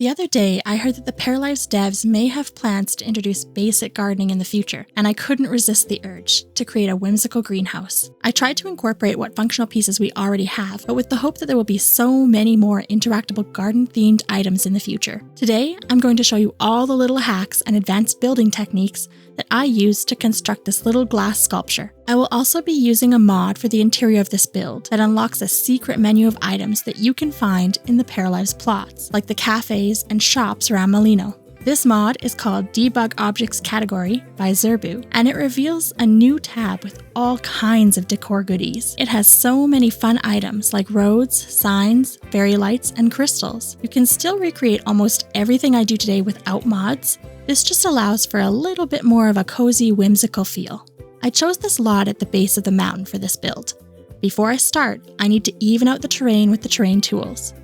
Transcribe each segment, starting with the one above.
The other day, I heard that the Paralives devs may have plans to introduce basic gardening in the future, and I couldn't resist the urge to create a whimsical greenhouse. I tried to incorporate what functional pieces we already have, but with the hope that there will be so many more interactable garden-themed items in the future. Today, I'm going to show you all the little hacks and advanced building techniques that I used to construct this little glass sculpture. I will also be using a mod for the interior of this build that unlocks a secret menu of items that you can find in the Paralives plots, like the cafes and shops around Molino. This mod is called Debug Objects Category by Zerbu, and it reveals a new tab with all kinds of decor goodies. It has so many fun items like roads, signs, fairy lights, and crystals. You can still recreate almost everything I do today without mods. This just allows for a little bit more of a cozy, whimsical feel. I chose this lot at the base of the mountain for this build. Before I start, I need to even out the terrain with the terrain tools.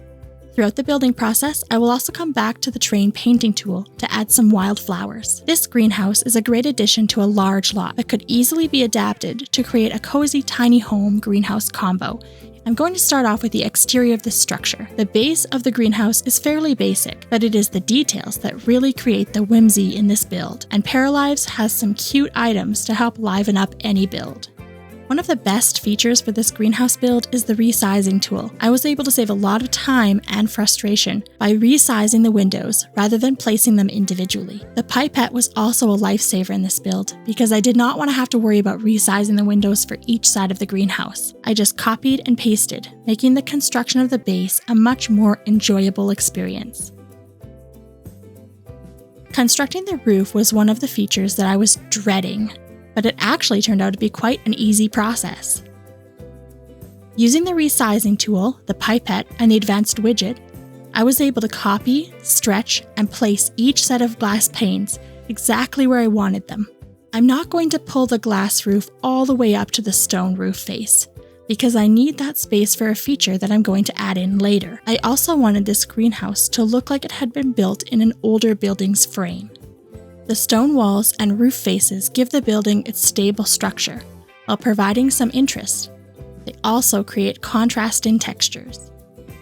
Throughout the building process, I will also come back to the terrain painting tool to add some wildflowers. This greenhouse is a great addition to a large lot that could easily be adapted to create a cozy tiny home greenhouse combo. I'm going to start off with the exterior of this structure. The base of the greenhouse is fairly basic, but it is the details that really create the whimsy in this build, and Paralives has some cute items to help liven up any build. One of the best features for this greenhouse build is the resizing tool. I was able to save a lot of time and frustration by resizing the windows rather than placing them individually. The pipette was also a lifesaver in this build because I did not want to have to worry about resizing the windows for each side of the greenhouse. I just copied and pasted, making the construction of the base a much more enjoyable experience. Constructing the roof was one of the features that I was dreading, but it actually turned out to be quite an easy process. Using the resizing tool, the pipette, and the advanced widget, I was able to copy, stretch, and place each set of glass panes exactly where I wanted them. I'm not going to pull the glass roof all the way up to the stone roof face, because I need that space for a feature that I'm going to add in later. I also wanted this greenhouse to look like it had been built in an older building's frame. The stone walls and roof faces give the building its stable structure, while providing some interest. They also create contrast in textures.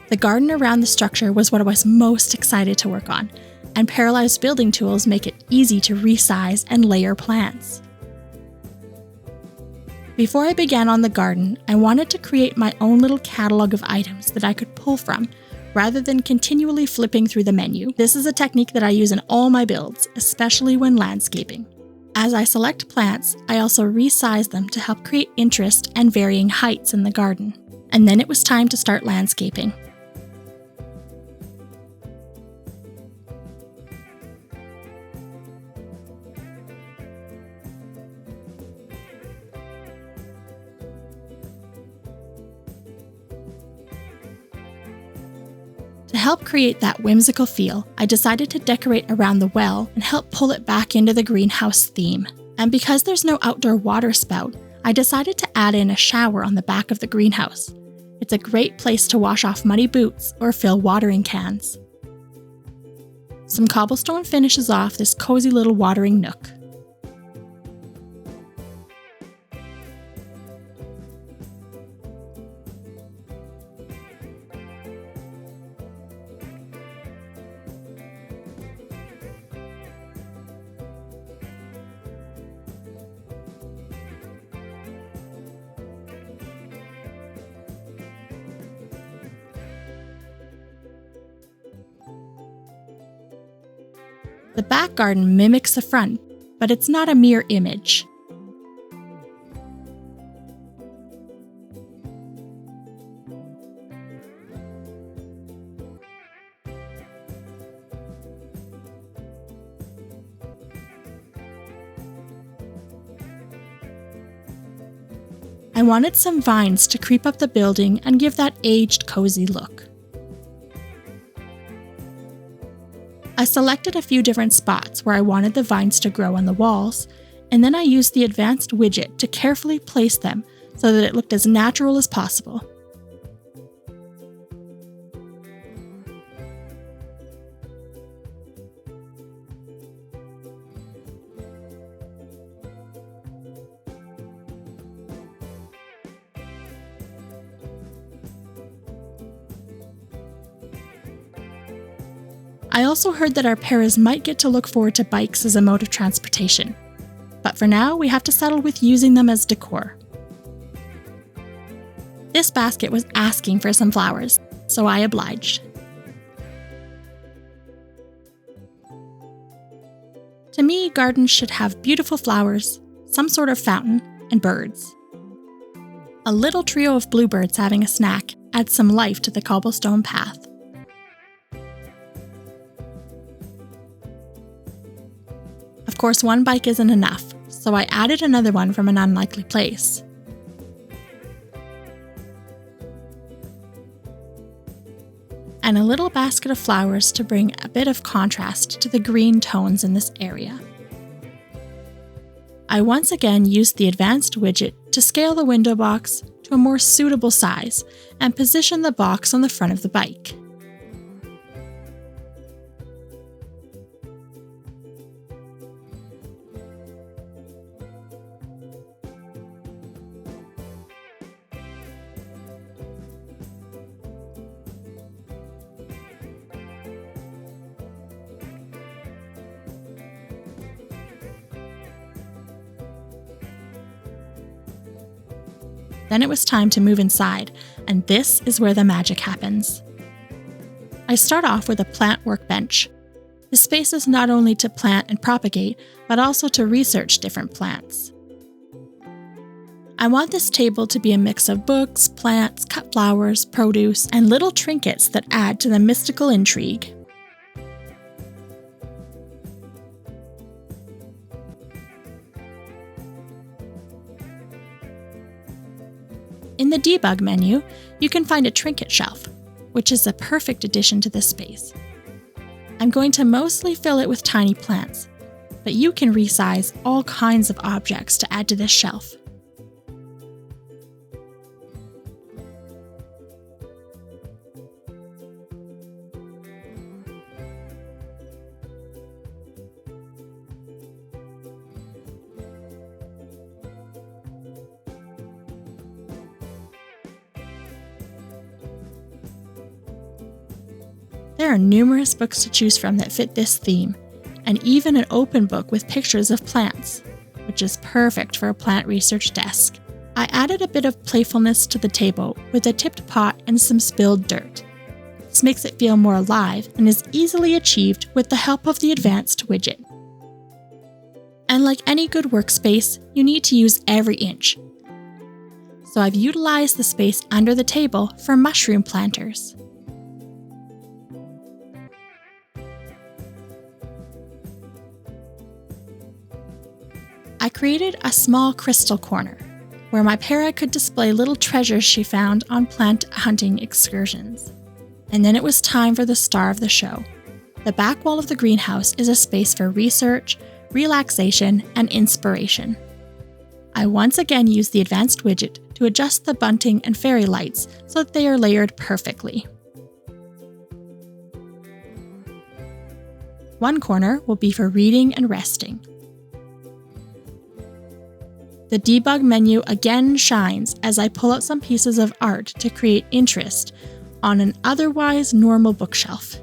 The garden around the structure was what I was most excited to work on, and Paralives building tools make it easy to resize and layer plants. Before I began on the garden, I wanted to create my own little catalog of items that I could pull from, rather than continually flipping through the menu. This is a technique that I use in all my builds, especially when landscaping. As I select plants, I also resize them to help create interest and varying heights in the garden. And then it was time to start landscaping. To help create that whimsical feel, I decided to decorate around the well and help pull it back into the greenhouse theme. And because there's no outdoor water spout, I decided to add in a shower on the back of the greenhouse. It's a great place to wash off muddy boots or fill watering cans. Some cobblestone finishes off this cozy little watering nook. The back garden mimics the front, but it's not a mirror image. I wanted some vines to creep up the building and give that aged, cozy look. I selected a few different spots where I wanted the vines to grow on the walls, and then I used the advanced widget to carefully place them so that it looked as natural as possible. I also heard that our paras might get to look forward to bikes as a mode of transportation. But for now, we have to settle with using them as decor. This basket was asking for some flowers, so I obliged. To me, gardens should have beautiful flowers, some sort of fountain, and birds. A little trio of bluebirds having a snack adds some life to the cobblestone path. Of course, one bike isn't enough, so I added another one from an unlikely place. And a little basket of flowers to bring a bit of contrast to the green tones in this area. I once again used the advanced widget to scale the window box to a more suitable size and position the box on the front of the bike. Then it was time to move inside, and this is where the magic happens. I start off with a plant workbench. The space is not only to plant and propagate, but also to research different plants. I want this table to be a mix of books, plants, cut flowers, produce, and little trinkets that add to the mystical intrigue. In the debug menu, you can find a trinket shelf, which is a perfect addition to this space. I'm going to mostly fill it with tiny plants, but you can resize all kinds of objects to add to this shelf. There are numerous books to choose from that fit this theme, and even an open book with pictures of plants, which is perfect for a plant research desk. I added a bit of playfulness to the table with a tipped pot and some spilled dirt. This makes it feel more alive and is easily achieved with the help of the advanced widget. And like any good workspace, you need to use every inch. So I've utilized the space under the table for mushroom planters. I created a small crystal corner, where my para could display little treasures she found on plant hunting excursions. And then it was time for the star of the show. The back wall of the greenhouse is a space for research, relaxation, and inspiration. I once again used the advanced widget to adjust the bunting and fairy lights so that they are layered perfectly. One corner will be for reading and resting. The debug menu again shines as I pull out some pieces of art to create interest on an otherwise normal bookshelf.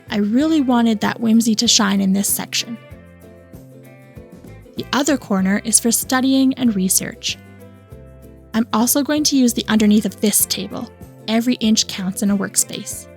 I really wanted that whimsy to shine in this section. The other corner is for studying and research. I'm also going to use the underneath of this table. Every inch counts in a workspace.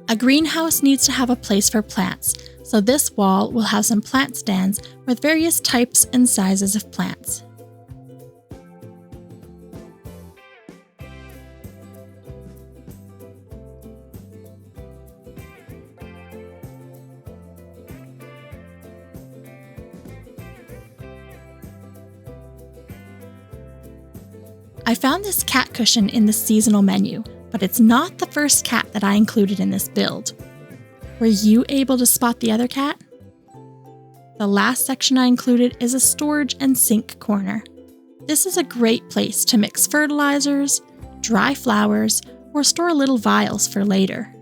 A greenhouse needs to have a place for plants, so this wall will have some plant stands with various types and sizes of plants. I found this cat cushion in the seasonal menu, but it's not the first cat that I included in this build. Were you able to spot the other cat? The last section I included is a storage and sink corner. This is a great place to mix fertilizers, dry flowers, or store little vials for later.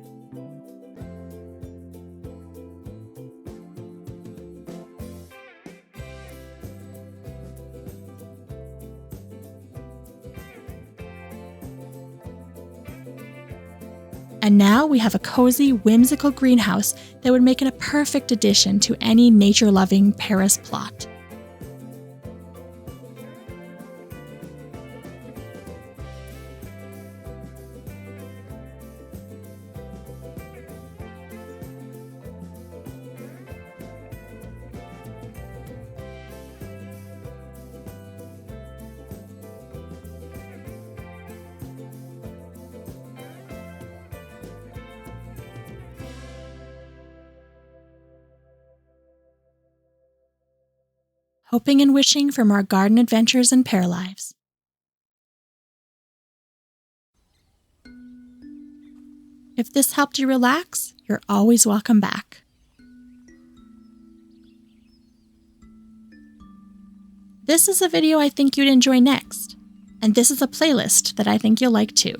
And now we have a cozy, whimsical greenhouse that would make it a perfect addition to any nature-loving Paris plot. Hoping and wishing for more garden adventures and Paralives. If this helped you relax, you're always welcome back. This is a video I think you'd enjoy next, and this is a playlist that I think you'll like too.